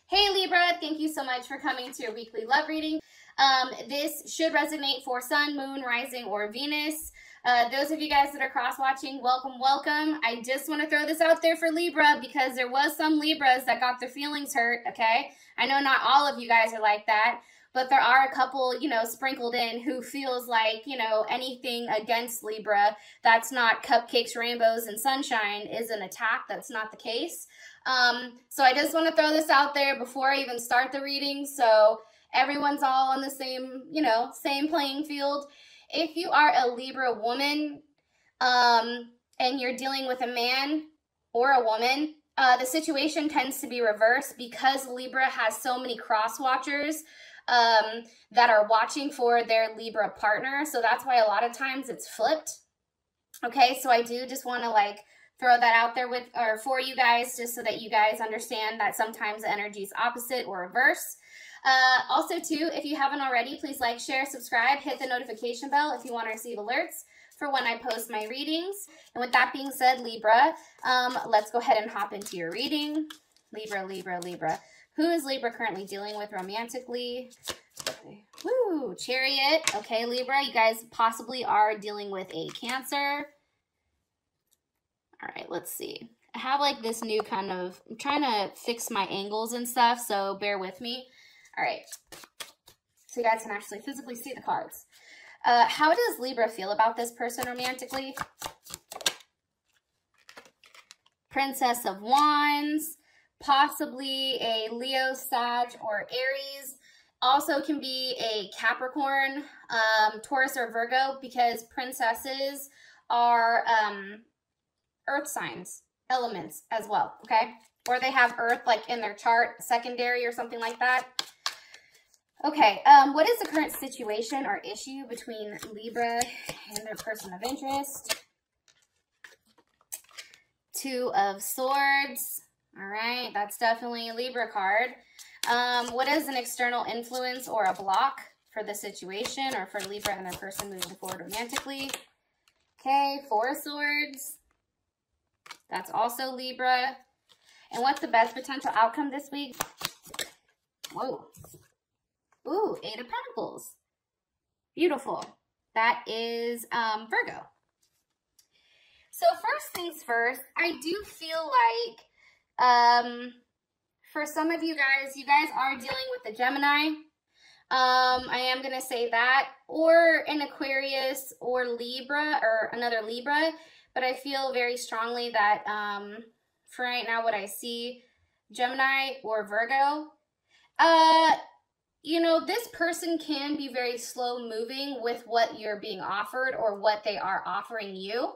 Hey Libra, thank you so much for coming to your weekly love reading. This should resonate for Sun, Moon, Rising, or Venus. Those of you guys that are cross-watching, welcome, welcome. I just want to throw this out there for Libra because there was some Libras that got their feelings hurt, okay? I know not all of you guys are like that, but there are a couple, sprinkled in who feels like, anything against Libra that's not cupcakes, rainbows, and sunshine is an attack. That's not the case. So I just want to throw this out there before I even start the reading so everyone's all on the same, same playing field. If you are a Libra woman and you're dealing with a man or a woman, the situation tends to be reversed because Libra has so many cross-watchers that are watching for their Libra partner. So that's why a lot of times it's flipped. Okay, so I do just want to throw that out there for you guys, just so that you guys understand that sometimes the energy is opposite or reverse. Also too, if you haven't already, please like, share, subscribe, hit the notification bell if you want to receive alerts for when I post my readings. And with that being said, Libra, let's go ahead and hop into your reading. Libra, Libra, Libra. Who is Libra currently dealing with romantically? Okay. Woo, Chariot. Okay, Libra, you guys possibly are dealing with a Cancer. All right, let's see. I have this new I'm trying to fix my angles and stuff, so bear with me. All right, so you guys can actually physically see the cards. How does Libra feel about this person romantically? Princess of Wands, possibly a Leo, Sag, or Aries. Also can be a Capricorn, Taurus, or Virgo, because princesses are earth signs, elements as well, okay? Or they have earth in their chart, secondary or something like that. Okay, what is the current situation or issue between Libra and their person of interest? Two of Swords. All right, that's definitely a Libra card. What is an external influence or a block for the situation or for Libra and their person moving forward romantically? Okay, Four of Swords. That's also Libra. And what's the best potential outcome this week? Whoa. Ooh, Eight of Pentacles. Beautiful. That is Virgo. So first things first, I do feel like for some of you guys are dealing with the Gemini. I am going to say that. Or an Aquarius or Libra or another Libra. But I feel very strongly that for right now what I see, Gemini or Virgo, this person can be very slow moving with what you're being offered or what they are offering you.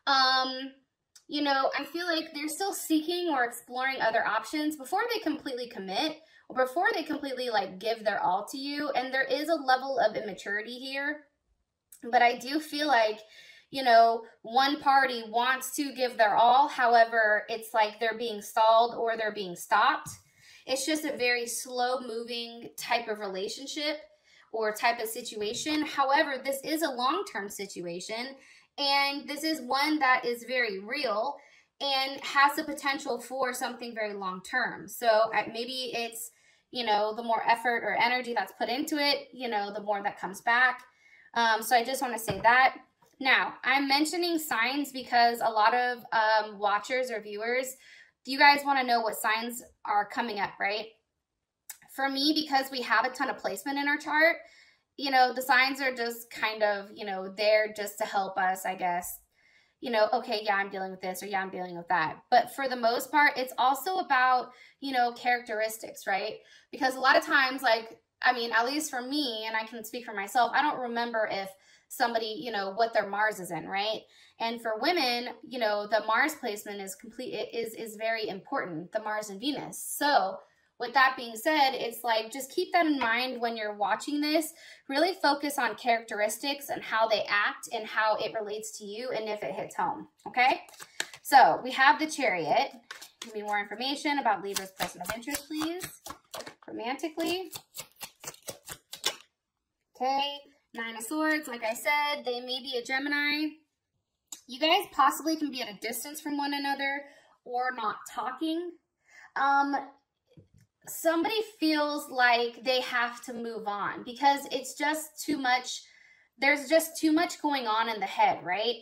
I feel like they're still seeking or exploring other options before they completely commit or before they completely give their all to you. And there is a level of immaturity here. But I do feel like, one party wants to give their all. However, it's like they're being stalled or they're being stopped. It's just a very slow moving type of relationship or type of situation. However, this is a long-term situation. And this is one that is very real and has the potential for something very long-term. So maybe it's, the more effort or energy that's put into it, the more that comes back. So I just want to say that. Now, I'm mentioning signs because a lot of watchers or viewers, you guys want to know what signs are coming up, right? For me, because we have a ton of placement in our chart, the signs are just kind of, there just to help us, I guess. Okay, yeah, I'm dealing with this, or yeah, I'm dealing with that. But for the most part, it's also about, characteristics, right? Because a lot of times, at least for me, and I can speak for myself, I don't remember if somebody, what their Mars is in, right? And for women, the Mars placement is very important, the Mars and Venus. So with that being said, it's just keep that in mind when you're watching this. Really focus on characteristics and how they act and how it relates to you and if it hits home, okay? So we have the Chariot. Give me more information about Libra's person of interest, please. Romantically. Okay, Nine of Swords. Like I said, they may be a Gemini. You guys possibly can be at a distance from one another or not talking. somebody feels like they have to move on because it's just too much. There's just too much going on in the head, right?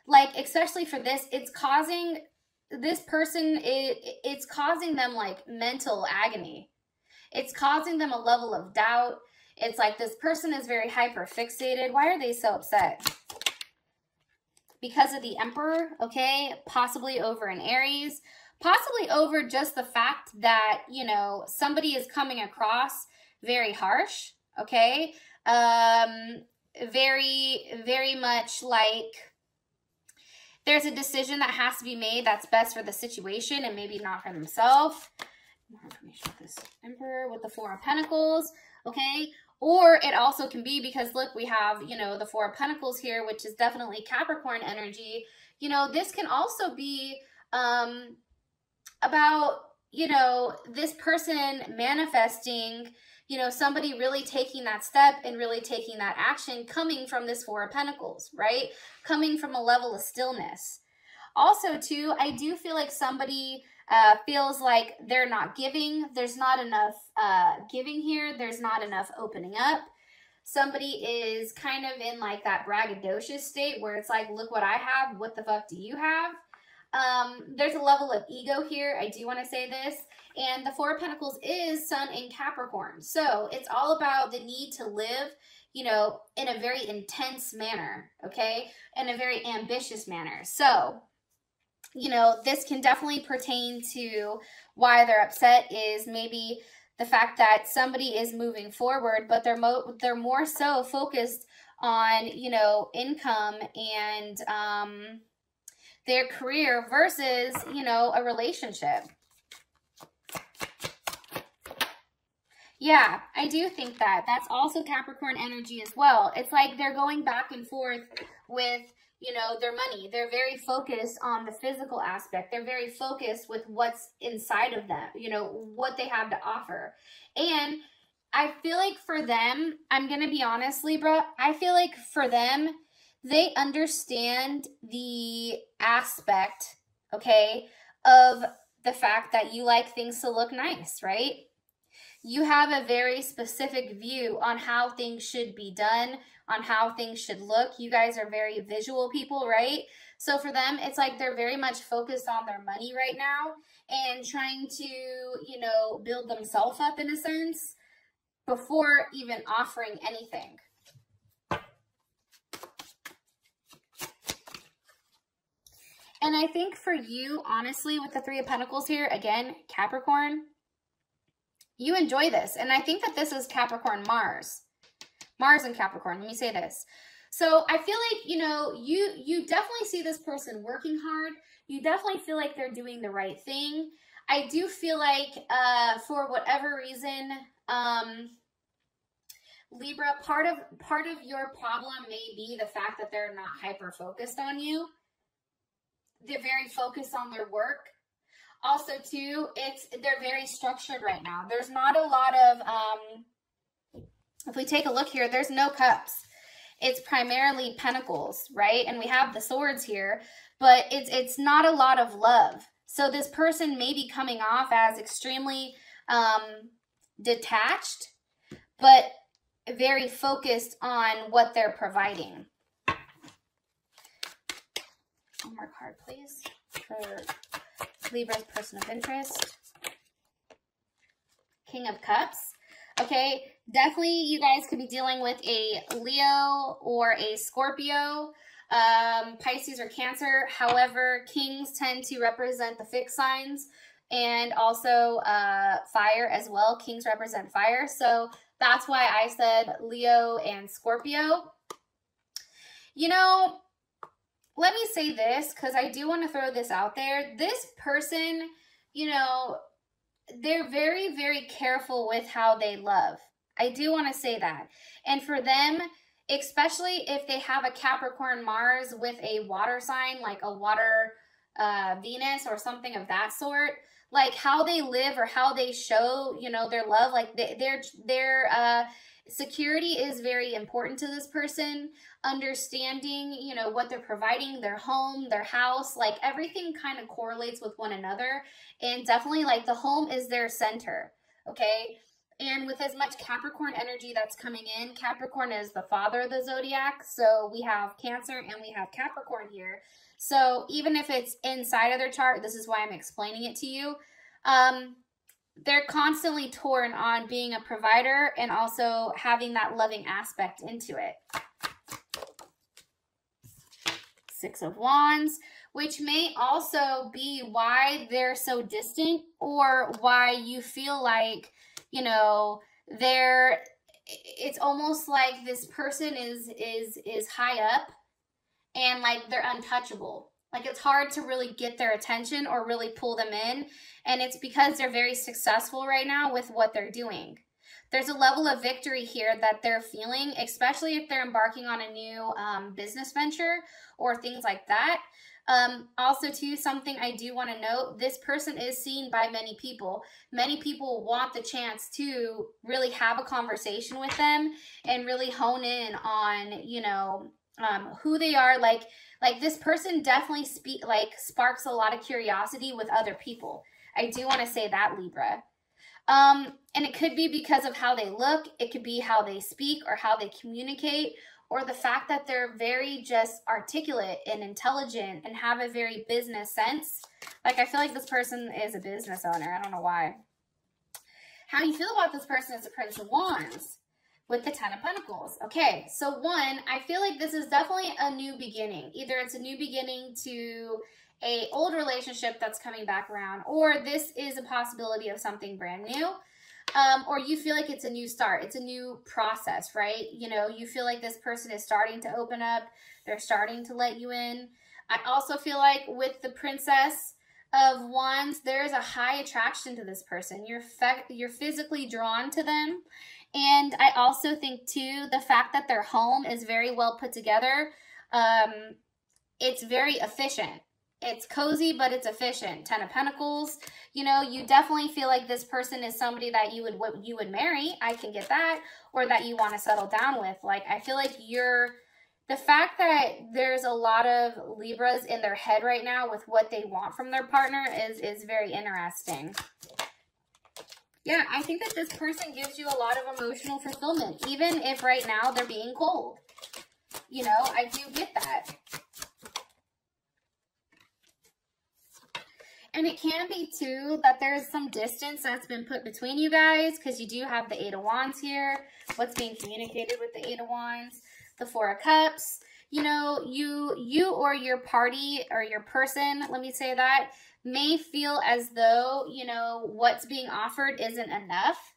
Like, especially for this, it's causing this person, it's causing them like mental agony. It's causing them a level of doubt. It's like this person is very hyper fixated. Why are they so upset? Because of the Emperor, okay? Possibly over an Aries. Possibly over just the fact that, you know, somebody is coming across very harsh, okay? Very much like there's a decision that has to be made that's best for the situation and maybe not for themselves. More information with this Emperor with the Four of Pentacles, okay? Or it also can be because, look, we have, you know, the Four of Pentacles here, which is definitely Capricorn energy. You know, this can also be about, you know, this person manifesting, you know, somebody really taking that step and really taking that action coming from this Four of Pentacles, right? Coming from a level of stillness. Also, too, I do feel like somebody feels like they're not giving. There's not enough giving here. There's not enough opening up. Somebody is kind of in like that braggadocious state where it's like, look what I have. What the fuck do you have? There's a level of ego here. I do want to say this. And the Four of Pentacles is Sun in Capricorn. So it's all about the need to live, you know, in a very intense manner, okay? In a very ambitious manner. So, you know, this can definitely pertain to why they're upset is maybe the fact that somebody is moving forward, but they're more so focused on, you know, income and their career versus, you know, a relationship. Yeah, I do think that. That's also Capricorn energy as well. It's like they're going back and forth with, you know, their money. They're very focused on the physical aspect. They're very focused with what's inside of them, you know, what they have to offer. And I feel like for them, I'm going to be honest, Libra, I feel like for them, they understand the aspect, okay, of the fact that you like things to look nice, right? You have a very specific view on how things should be done, on how things should look. You guys are very visual people, right? So for them, it's like they're very much focused on their money right now and trying to, you know, build themselves up in a sense before even offering anything. And I think for you, honestly, with the Three of Pentacles here, again, Capricorn, you enjoy this. And I think that this is Capricorn Mars. Mars and Capricorn. Let me say this. So I feel like, you know, you definitely see this person working hard. You definitely feel like they're doing the right thing. I do feel like for whatever reason, Libra, part of your problem may be the fact that they're not hyper focused on you. They're very focused on their work. Also, too, they're very structured right now. There's not a lot of, if we take a look here, there's no cups. It's primarily pentacles, right? And we have the swords here, but it's not a lot of love. So this person may be coming off as extremely detached, but very focused on what they're providing. One more card, please, for Libra's person of interest. King of Cups. Okay, definitely you guys could be dealing with a Leo or a Scorpio, Pisces or Cancer. However, kings tend to represent the fixed signs and also fire as well. Kings represent fire. So that's why I said Leo and Scorpio. You know, let me say this because I do want to throw this out there. This person, you know, they're very, very careful with how they love. I do want to say that. And for them, especially if they have a Capricorn Mars with a water sign, like a water Venus or something of that sort, like how they live or how they show, you know, their love, like their security is very important to this person. Understanding, you know, what they're providing, their home, their house, like everything kind of correlates with one another. And definitely like the home is their center, okay? And with as much Capricorn energy that's coming in, Capricorn is the father of the zodiac. So we have Cancer and we have Capricorn here. So even if it's inside of their chart, this is why I'm explaining it to you. They're constantly torn on being a provider and also having that loving aspect into it. Six of Wands, which may also be why they're so distant, or why you feel like, you know, it's almost like this person is high up and like they're untouchable. Like it's hard to really get their attention or really pull them in. And it's because they're very successful right now with what they're doing. There's a level of victory here that they're feeling, especially if they're embarking on a new business venture or things like that. Also too, something I do want to note, this person is seen by many people. Many people want the chance to really have a conversation with them and really hone in on, you know, who they are. Like this person definitely sparks a lot of curiosity with other people. I do want to say that, Libra. And it could be because of how they look. It could be how they speak or how they communicate, or the fact that they're very just articulate and intelligent and have a very business sense. Like I feel like this person is a business owner. I don't know why. How you feel about this person is the Prince of Wands with the Ten of Pentacles. Okay, so one, I feel like this is definitely a new beginning. Either it's a new beginning to a old relationship that's coming back around, or this is a possibility of something brand new, or you feel like it's a new start. It's a new process, right? You know, you feel like this person is starting to open up. They're starting to let you in. I also feel like with the Princess of Wands, there is a high attraction to this person. You're physically drawn to them. And I also think too, the fact that their home is very well put together, it's very efficient. It's cozy, but it's efficient. Ten of Pentacles, you know, you definitely feel like this person is somebody that you would marry. I can get that. Or that you want to settle down with. Like, I feel like the fact that there's a lot of Libras in their head right now with what they want from their partner is very interesting. Yeah, I think that this person gives you a lot of emotional fulfillment, even if right now they're being cold. You know, I do get that. And it can be, too, that there's some distance that's been put between you guys, because you do have the Eight of Wands here. What's being communicated with the Eight of Wands? The Four of Cups. You know, you or your party or your person, let me say that, may feel as though, you know, what's being offered isn't enough,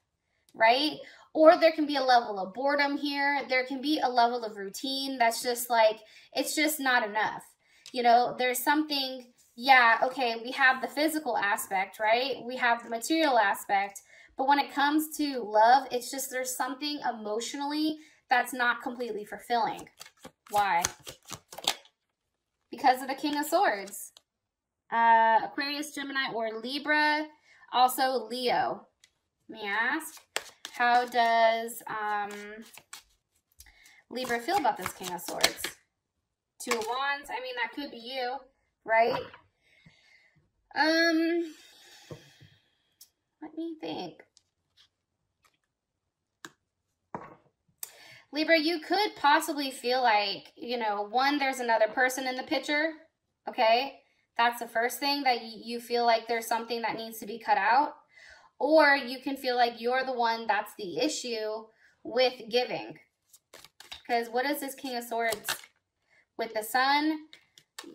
right? Or there can be a level of boredom here. There can be a level of routine that's just like, it's just not enough. You know, there's something... Yeah, okay, we have the physical aspect, right? We have the material aspect. But when it comes to love, it's just there's something emotionally that's not completely fulfilling. Why? Because of the King of Swords. Aquarius, Gemini, or Libra. Also Leo. Let me ask, how does Libra feel about this King of Swords? Two of Wands. I mean, that could be you, right? Let me think. Libra, you could possibly feel like, you know, one, there's another person in the picture, okay? That's the first thing, that you feel like there's something that needs to be cut out. Or you can feel like you're the one that's the issue with giving. Because what is this King of Swords? With the Sun,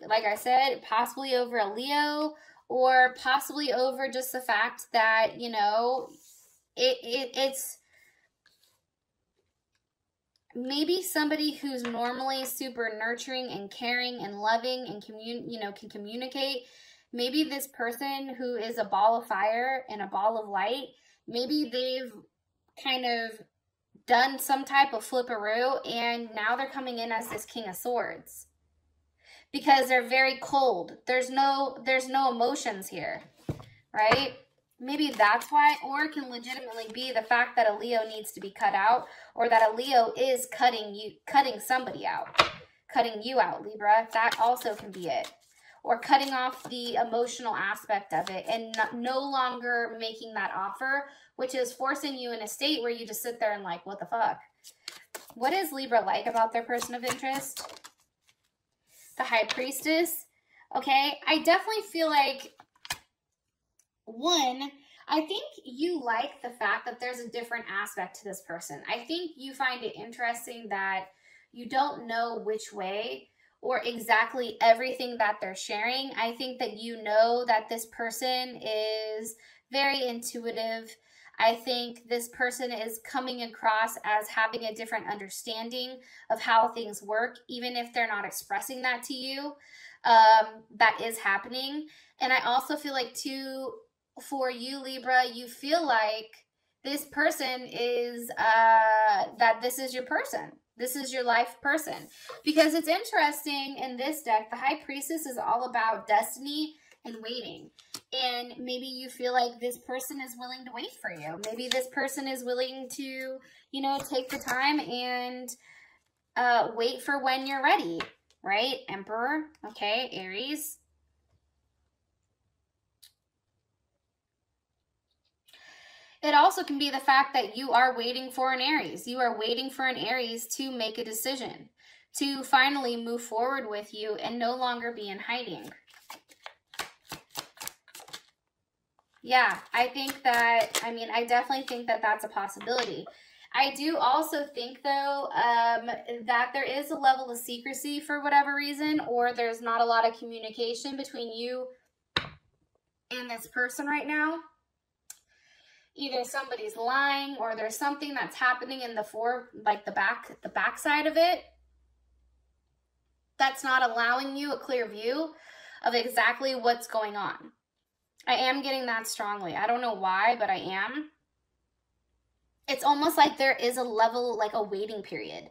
like I said, possibly over a Leo, or possibly over just the fact that, you know, it's maybe somebody who's normally super nurturing and caring and loving and can communicate. Maybe this person who is a ball of fire and a ball of light, maybe they've kind of done some type of flipperoo and now they're coming in as this King of Swords. Because they're very cold. There's no emotions here. right? Maybe that's why, or it can legitimately be the fact that a Leo needs to be cut out, or that a Leo is cutting somebody out, cutting you out, Libra. That also can be it. Or cutting off the emotional aspect of it and no longer making that offer, which is forcing you in a state where you just sit there and like, what the fuck? What is Libra like about their person of interest? The High Priestess. Okay, I definitely feel like, one, I think you like the fact that there's a different aspect to this person. I think you find it interesting that you don't know which way or exactly everything that they're sharing. I think that you know that this person is very intuitive. I think this person is coming across as having a different understanding of how things work, even if they're not expressing that to you. That is happening. And I also feel like, too, for you, Libra, you feel like this person is, that this is your person. This is your life person. Because it's interesting in this deck, the High Priestess is all about destiny and waiting. And maybe you feel like this person is willing to wait for you. Maybe this person is willing to, you know, take the time and wait for when you're ready, right? Emperor, okay, Aries. It also can be the fact that you are waiting for an Aries. You are waiting for an Aries to make a decision, to finally move forward with you and no longer be in hiding. Yeah, I think that, I mean, I definitely think that that's a possibility. I do also think, though, that there is a level of secrecy for whatever reason, or there's not a lot of communication between you and this person right now. Either somebody's lying or there's something that's happening in the back side of it that's not allowing you a clear view of exactly what's going on. I am getting that strongly. I don't know why, but I am. It's almost like there is a level, like a waiting period.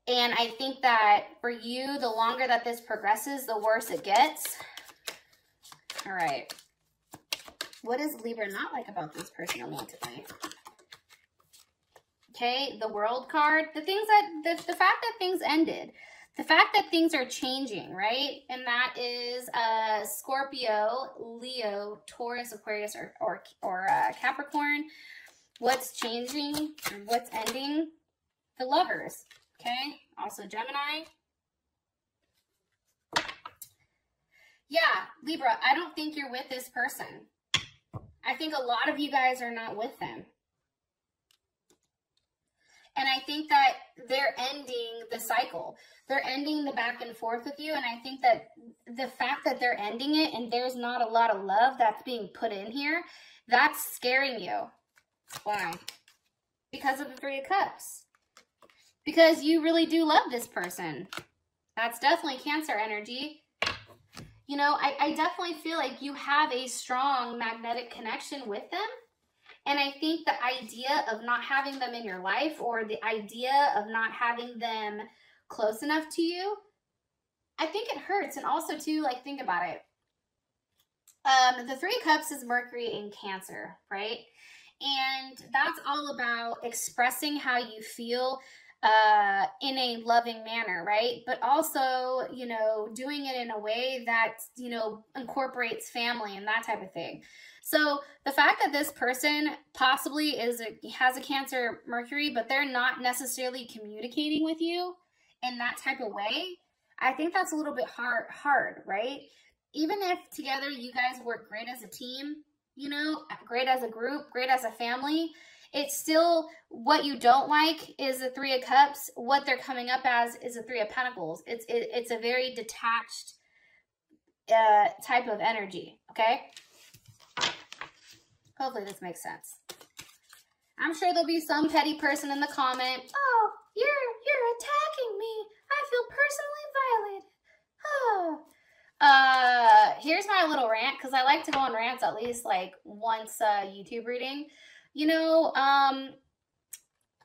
And I think that for you, the longer that this progresses, the worse it gets. All right. What is Libra not like about this person romantically? Okay, the World card. The things that, the fact that things ended. The fact that things are changing, right? And that is Scorpio, Leo, Taurus, Aquarius, or Capricorn. What's changing? What's ending? The Lovers, okay? Also Gemini. Yeah, Libra, I don't think you're with this person. I think a lot of you guys are not with them. And I think that they're ending the cycle. They're ending the back and forth with you. And I think that the fact that they're ending it and there's not a lot of love that's being put in here, that's scaring you. Why? Because of the Three of Cups. Because you really do love this person. That's definitely Cancer energy. You know, I definitely feel like you have a strong magnetic connection with them. And I think the idea of not having them in your life, or the idea of not having them close enough to you, I think it hurts. And also, too, like, think about it. The Three of Cups is Mercury in Cancer, right? And that's all about expressing how you feel in a loving manner, right? But also, you know, doing it in a way that, you know, incorporates family and that type of thing. So the fact that this person possibly has a Cancer Mercury, but they're not necessarily communicating with you in that type of way, I think that's a little bit hard, right? Even if together you guys work great as a team, you know, great as a group, great as a family, it's still, what you don't like is the Three of Cups. What they're coming up as is the Three of Pentacles. It's a very detached type of energy, okay? Hopefully this makes sense. I'm sure there'll be some petty person in the comment, oh, you're attacking me. I feel personally violated. Oh. Here's my little rant, because I like to go on rants at least like once a YouTube reading. You know,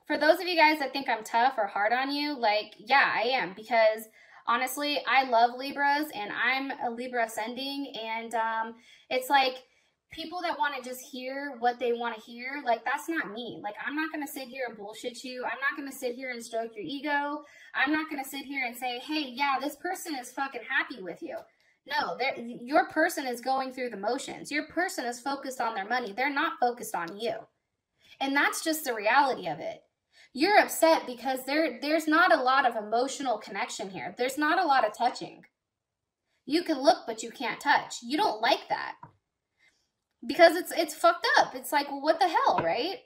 for those of you guys that think I'm tough or hard on you, like, yeah, I am. Because honestly, I love Libras and I'm a Libra ascending. And it's like, people that want to just hear what they want to hear, like, that's not me. Like, I'm not going to sit here and bullshit you. I'm not going to sit here and stroke your ego. I'm not going to sit here and say, hey, yeah, this person is fucking happy with you. No, your person is going through the motions. Your person is focused on their money. They're not focused on you. And that's just the reality of it. You're upset because there's not a lot of emotional connection here. There's not a lot of touching. You can look, but you can't touch. You don't like that. Because it's fucked up. It's like, well, what the hell, right?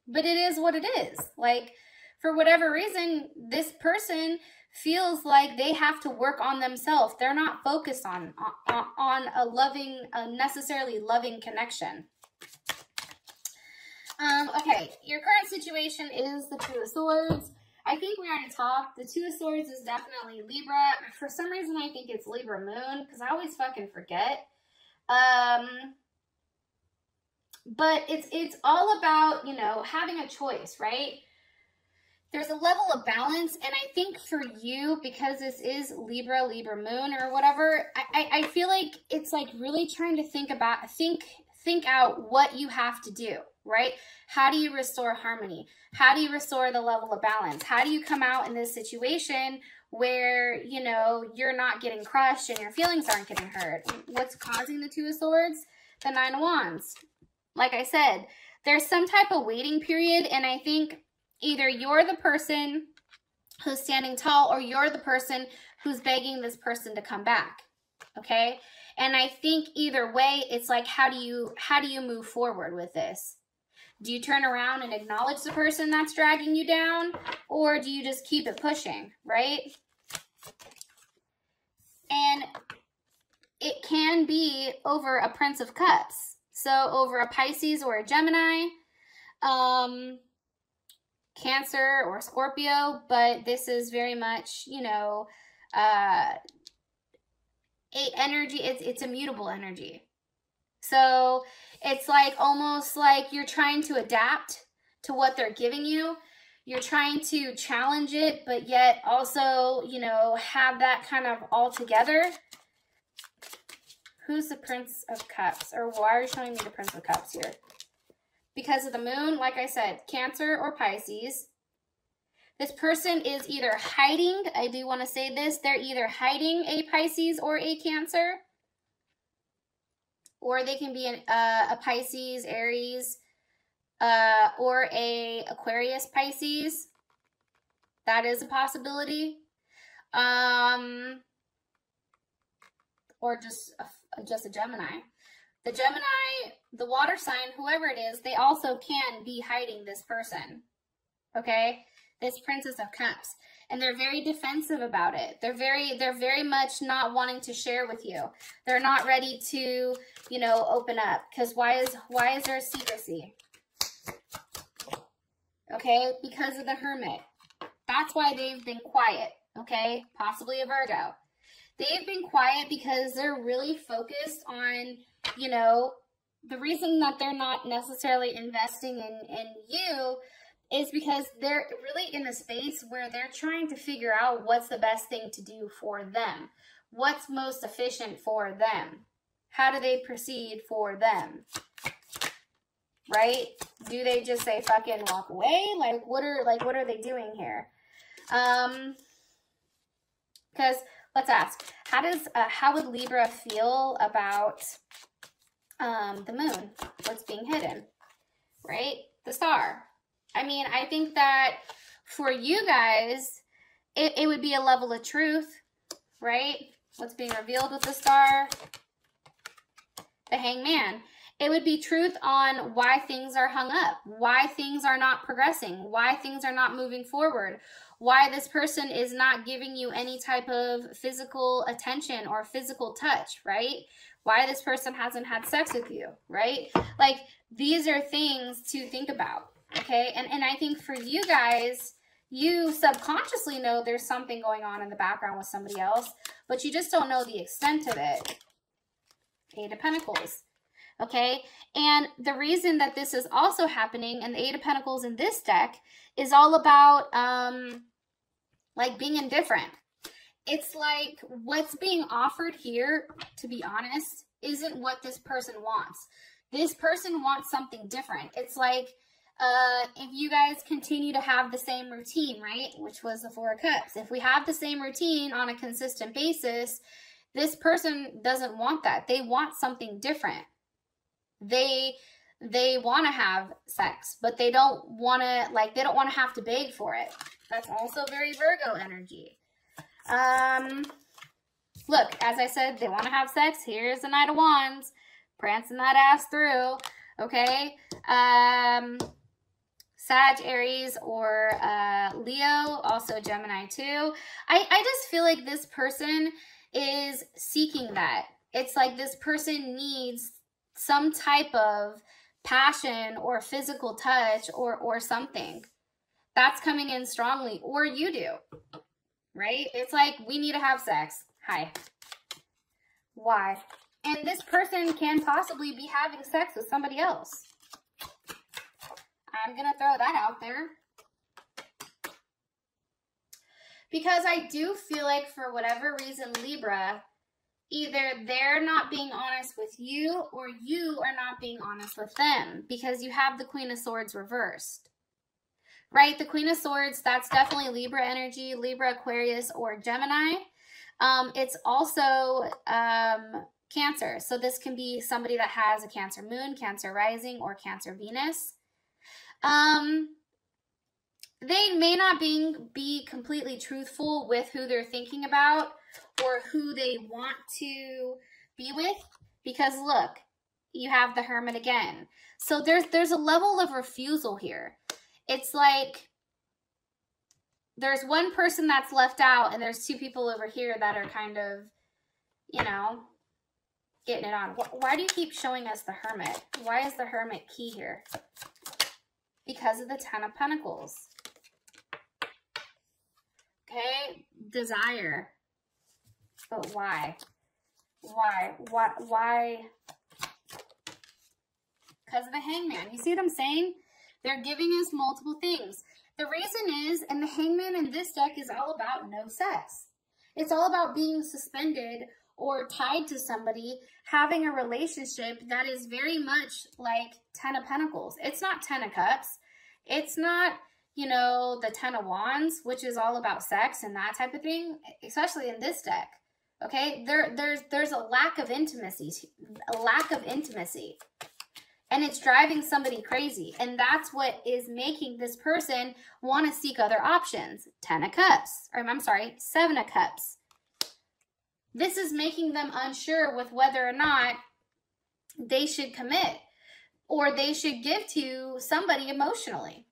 But it is what it is. Like, for whatever reason, this person feels like they have to work on themselves. They're not focused on a necessarily loving connection. Okay, your current situation is the Two of Swords. I think we already talked. The Two of Swords is definitely Libra. For some reason, I think it's Libra Moon, because I always fucking forget. But it's all about, you know, having a choice, right? There's a level of balance, and I think for you, because this is Libra Moon or whatever, I feel like it's like really trying to think out what you have to do, right? How do you restore harmony? How do you restore the level of balance? How do you come out in this situation where, you know, you're not getting crushed and your feelings aren't getting hurt? What's causing the Two of Swords? The Nine of Wands. Like I said, there's some type of waiting period, and I think either you're the person who's standing tall or you're the person who's begging this person to come back, okay? And I think either way, it's like, how do you move forward with this? Do you turn around and acknowledge the person that's dragging you down, or do you just keep it pushing, right? And it can be over a Prince of Cups. So over a Pisces or a Gemini, Cancer or Scorpio, but this is very much, you know, energy. It's a mutable energy. So it's like almost like you're trying to adapt to what they're giving you. You're trying to challenge it, but yet also, you know, have that kind of all together. Who's the Prince of Cups? Or why are you showing me the Prince of Cups here? Because of the moon, like I said, Cancer or Pisces. This person is either hiding, I do want to say this, they're either hiding a Pisces or a Cancer. Or they can be a Pisces, Aries, or a Aquarius, Pisces. That is a possibility. Or just a Gemini. The Gemini, the water sign, whoever it is, they also can be hiding this person. Okay? This Princess of Cups. And they're very defensive about it. They're very much not wanting to share with you. They're not ready to, you know, open up. Because why is there secrecy? Okay? Because of the Hermit. That's why they've been quiet. Okay? Possibly a Virgo. They've been quiet because they're really focused on, you know, the reason that they're not necessarily investing in you is because they're really in a space where they're trying to figure out what's the best thing to do for them. What's most efficient for them? How do they proceed for them? Right? Do they just say fucking walk away? Like what are they doing here? Because let's ask, how would Libra feel about the moon? What's being hidden? Right? The star. I mean, I think that for you guys, it would be a level of truth, right? What's being revealed with the star? The Hangman. It would be truth on why things are hung up, why things are not progressing, why things are not moving forward, why this person is not giving you any type of physical attention or physical touch, right? Why this person hasn't had sex with you, right? Like, these are things to think about, okay? And I think for you guys, you subconsciously know there's something going on in the background with somebody else, but you just don't know the extent of it. Eight of Pentacles. Okay, and the reason that this is also happening, and the Eight of Pentacles in this deck, is all about, like, being indifferent. It's like what's being offered here, to be honest, isn't what this person wants. This person wants something different. It's like if you guys continue to have the same routine, right, which was the Four of Cups. If we have the same routine on a consistent basis, this person doesn't want that. They want something different. They want to have sex, but they don't want to, like, they don't want to have to beg for it. That's also very Virgo energy. Look, as I said, they want to have sex. Here's the Knight of Wands, prancing that ass through, okay? Sag, Aries, or Leo, also Gemini too. I just feel like this person is seeking that. It's like this person needs some type of passion or physical touch or something. That's coming in strongly, or you do, right? It's like, we need to have sex. Hi. Why? And this person can possibly be having sex with somebody else. I'm going to throw that out there. Because I do feel like, for whatever reason, Libra, either they're not being honest with you or you are not being honest with them, because you have the Queen of Swords reversed. Right? The Queen of Swords, that's definitely Libra energy, Libra, Aquarius, or Gemini. It's also Cancer. So this can be somebody that has a Cancer moon, Cancer rising, or Cancer Venus. They may not be completely truthful with who they're thinking about or who they want to be with, because look, you have the Hermit again. So there's a level of refusal here. It's like there's one person that's left out and there's two people over here that are kind of, you know, getting it on. Why do you keep showing us the Hermit? Why is the Hermit key here? Because of the Ten of Pentacles. Okay, desire. But why? Why? Because of the Hangman. You see what I'm saying? They're giving us multiple things. The reason is, and the Hangman in this deck is all about no sex. It's all about being suspended or tied to somebody, having a relationship that is very much like Ten of Pentacles. It's not Ten of Cups. It's not, you know, the Ten of Wands, which is all about sex and that type of thing, especially in this deck. Okay, there's a lack of intimacy, and it's driving somebody crazy, and that's what is making this person want to seek other options. 10 of Cups, or I'm sorry, 7 of Cups. This is making them unsure with whether or not they should commit or they should give to somebody emotionally.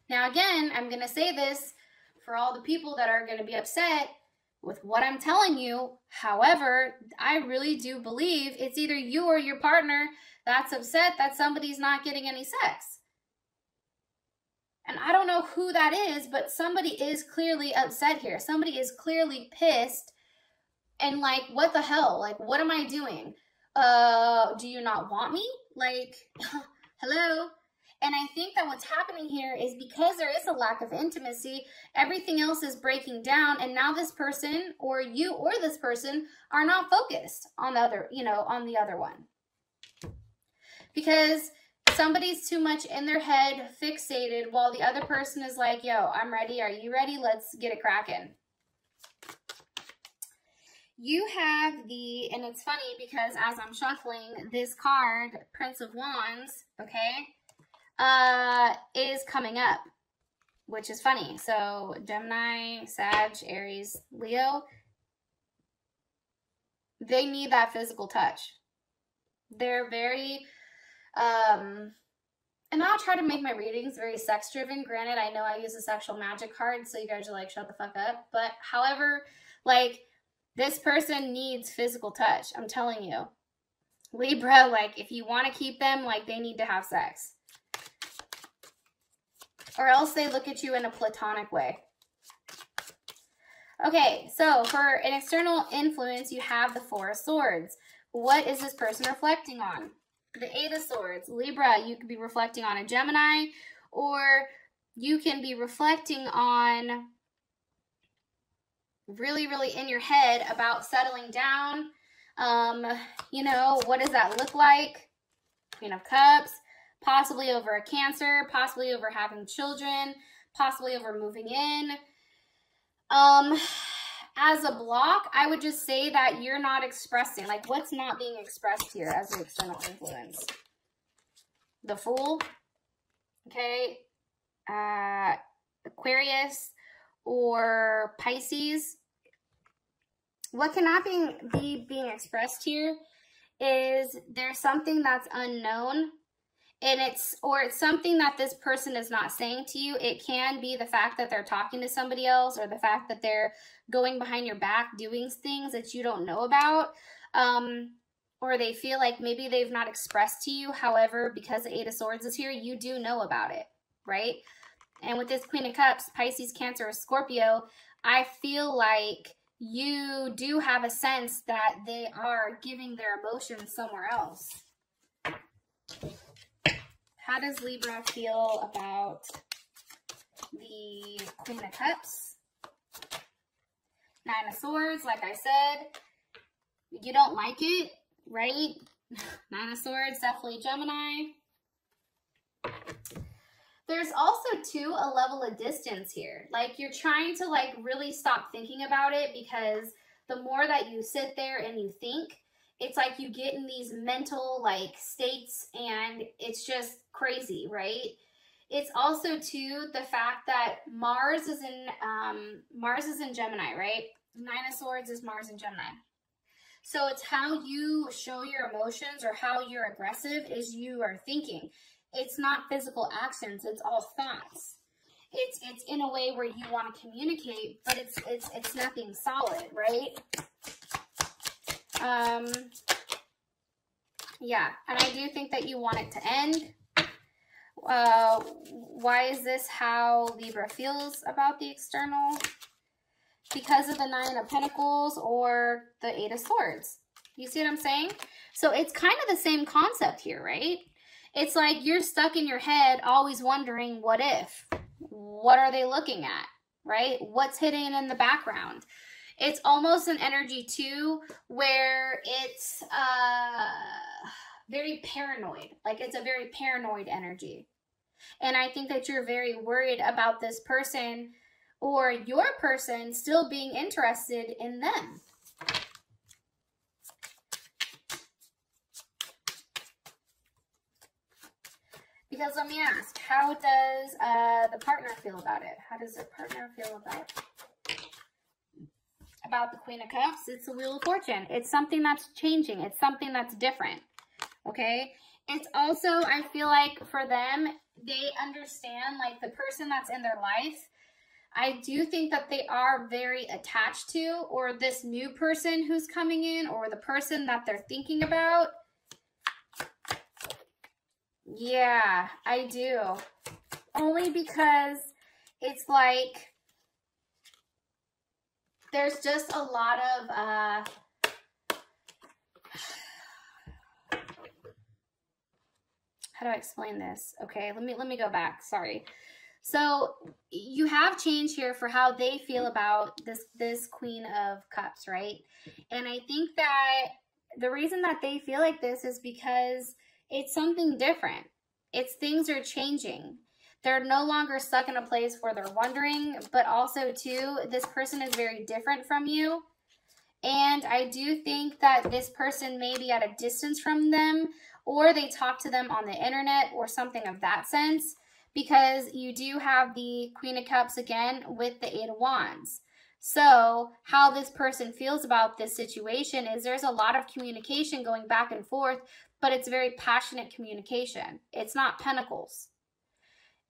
Now, again, I'm going to say this for all the people that are going to be upset with what I'm telling you. However, I really do believe it's either you or your partner that's upset that somebody's not getting any sex. And I don't know who that is, but somebody is clearly upset here. Somebody is clearly pissed and like, what the hell? Like, what am I doing? Do you not want me? Like, hello? And I think that what's happening here is because there is a lack of intimacy, everything else is breaking down, and now this person or you or this person are not focused on the other, you know, on the other one. Because somebody's too much in their head, fixated, while the other person is like, yo, I'm ready. Are you ready? Let's get it cracking. You have the, and it's funny because as I'm shuffling this card, Prince of Wands, okay, is coming up, which is funny. So Gemini, Sag, Aries, Leo, they need that physical touch. They're very, and I'll try to make my readings very sex driven. Granted, I know I use a sexual magic card, so you guys are like, shut the fuck up. But however, like, this person needs physical touch. I'm telling you. Libra, like, if you want to keep them, like, they need to have sex. Or else they look at you in a platonic way. Okay, so for an external influence, you have the Four of Swords. What is this person reflecting on? The Eight of Swords. Libra, you could be reflecting on a Gemini, or you can be reflecting on really, really in your head about settling down, You know, what does that look like? Queen of Cups, possibly over a Cancer, possibly over having children, possibly over moving in. As a block, I would just say that you're not expressing, like, what's not being expressed here as an external influence? The Fool, okay, Aquarius or Pisces. What cannot be being expressed here is there's something that's unknown, and it's something that this person is not saying to you. It can be the fact that they're talking to somebody else, or the fact that they're going behind your back doing things that you don't know about, or they feel like maybe they've not expressed to you. However, because the Eight of Swords is here, you do know about it, right? And with this Queen of Cups, Pisces, Cancer, or Scorpio, I feel like you do have a sense that they are giving their emotions somewhere else. How does Libra feel about the Queen of Cups? Nine of Swords, like I said, you don't like it, right? Nine of Swords, definitely Gemini. There's also, too, a level of distance here. Like, you're trying to, like, really stop thinking about it, because the more that you sit there and you think, it's like you get in these mental, like, states, and it's just crazy, right? It's also, too, the fact that Mars is in Gemini, right? Nine of Swords is Mars in Gemini. So it's how you show your emotions, or how you're aggressive, is you are thinking. It's not physical actions, it's all thoughts. It's in a way where you want to communicate, but it's nothing solid, right? Yeah, and I do think that you want it to end. Why is this how Libra feels about the external? Because of the Nine of Pentacles or the Eight of Swords. You see what I'm saying? So it's kind of the same concept here, right? It's like you're stuck in your head always wondering, what if? What are they looking at, right? What's hidden in the background? It's almost an energy, too, where it's very paranoid. Like, it's a very paranoid energy. And I think that you're very worried about this person, or your person, still being interested in them. Because let me ask, how does the partner feel about it? How does the partner feel about the Queen of Cups? It's the Wheel of Fortune. It's something that's changing. It's something that's different. Okay? It's also, I feel like for them, they understand, like, the person that's in their life, I do think that they are very attached to, or this new person who's coming in, or the person that they're thinking about. Yeah, I do. Only because it's like there's just a lot of how do I explain this? Okay, let me go back. Sorry. So you have change here for how they feel about this Queen of Cups, right? And I think that the reason that they feel like this is because it's something different. It's things are changing. They're no longer stuck in a place where they're wondering, but also, too, this person is very different from you. And I do think that this person may be at a distance from them, or they talk to them on the internet or something of that sense, because you do have the Queen of Cups again with the Eight of Wands. So how this person feels about this situation is there's a lot of communication going back and forth, but it's very passionate communication. It's not pentacles.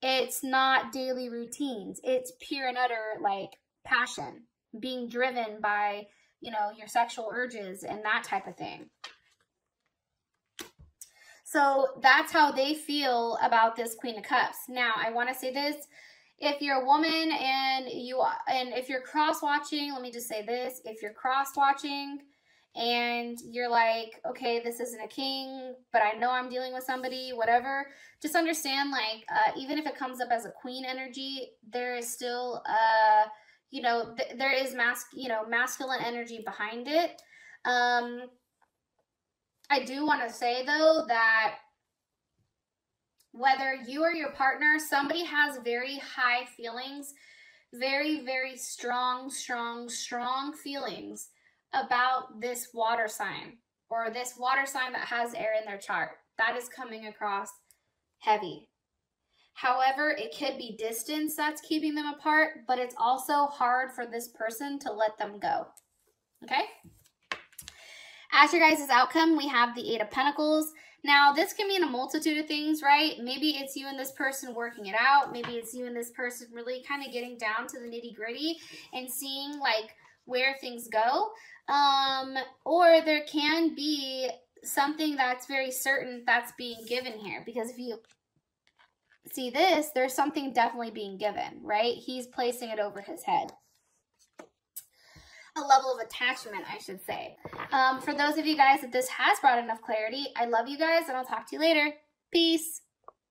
It's not daily routines. It's pure and utter, like, passion, being driven by, you know, your sexual urges and that type of thing. So that's how they feel about this Queen of Cups. Now, I want to say this. If you're a woman and if you're cross-watching, let me just say this. If you're cross-watching and you're like, okay, this isn't a king, but I know I'm dealing with somebody, whatever, just understand, like, even if it comes up as a queen energy, there is still, you know, there is masculine energy behind it. I do want to say, though, that whether you or your partner, somebody has very high feelings, very, very strong feelings about this water sign, or this water sign that has air in their chart. That is coming across heavy. However, it could be distance that's keeping them apart, but it's also hard for this person to let them go. Okay? As your guys' outcome, we have the Eight of Pentacles. Now, this can mean a multitude of things, right? Maybe it's you and this person working it out. Maybe it's you and this person really kind of getting down to the nitty-gritty and seeing, like, where things go. Or there can be something that's very certain that's being given here. Because if you see this, there's something definitely being given, right? He's placing it over his head. A level of attachment, I should say. For those of you guys that this has brought enough clarity, I love you guys, and I'll talk to you later. Peace.